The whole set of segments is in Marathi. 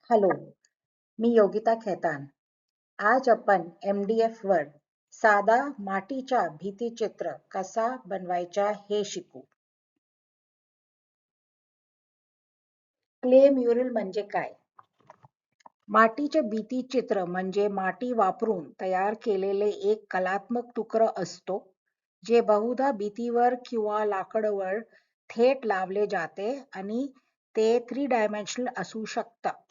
हॅलो, मी योगिता खेतान. आज आपण MDF वर साधा मातीचा भित्तिचित्र कसा बनवायचा हे शिकू. क्ले म्युरल म्हणजे काय? मातीचे भित्तिचित्र म्हणजे माती वापरून तयार केलेले एक कलात्मक तुकडा असतो, जे बहुधा भिंतीवर किंवा लाकडावर थेट लावले जाते आणि ते 3 डायमेन्शनल असू शकतं.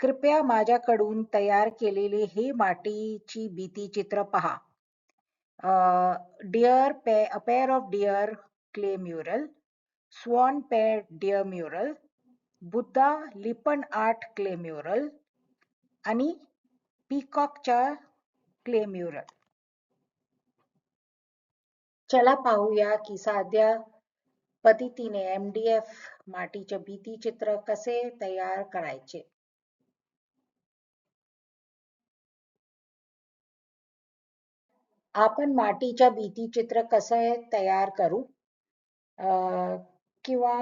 कृपया माझ्याकडून तयार केलेली ही मातीची भित्तिचित्र पहा. A pair of deer clay mural, swan pair deer mural, Buddha Lippan art clay mural आणि पीकॉकचा क्ले म्युरल. चला पाहूया की साध्या पद्धतीने MDF मातीचे भित्तिचित्र कसे तयार करायचे. आपण मातीच्या भित्तिचित्र कसे तयार करू किंवा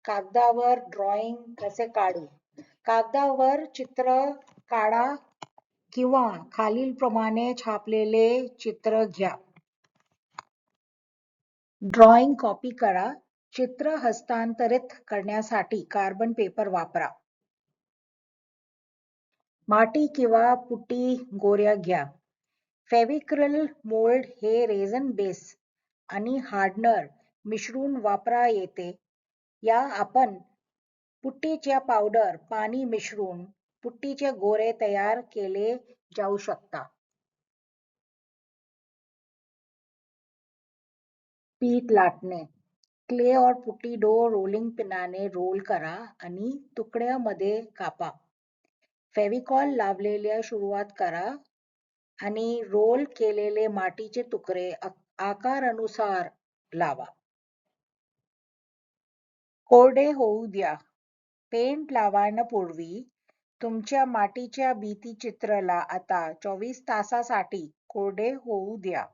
कागदावर ड्रॉइंग कसे काढू. कागदावर चित्र काढा किंवा खालीलप्रमाणे छापलेले चित्र घ्या. ड्रॉइंग कॉपी करा. चित्र हस्तांतरित करण्यासाठी कार्बन पेपर वापरा. माती किंवा पुट्टी गोळ्या घ्या. फेविक्रल मोल्ड हे रेझन बेस आणि हार्डनर मिसळून वापरा येते. या आपण पुट्टीच्या पावडर पाणी मिसळून पुट्टीचे गोळे तयार केले जाऊ शकतात. पीठ लाटणे. क्ले और पुट्टी डो रोलिंग पिनाने रोल करा आणि तुकड्यामध्ये कापा. फेविकॉल लावलेल्या सुरुवात करा आणि रोल केलेले मातीचे तुकडे आकारानुसार लावा. कोरडे होऊ द्या. पेंट लावण्यापूर्वी तुमच्या मातीच्या भित्तिचित्राला आता 24 तासासाठी कोरडे होऊ द्या.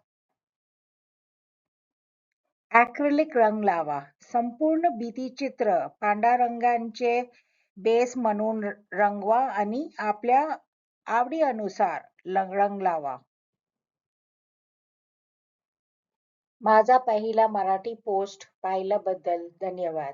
ॲक्रिलिक रंग लावा. संपूर्ण भित्तिचित्र पांढऱ्या रंगाचे बेस म्हणून रंगवा आणि आपल्या आवडीनुसार रंग लावा. माझा पहिला मराठी पोस्ट पाहिल्याबद्दल धन्यवाद.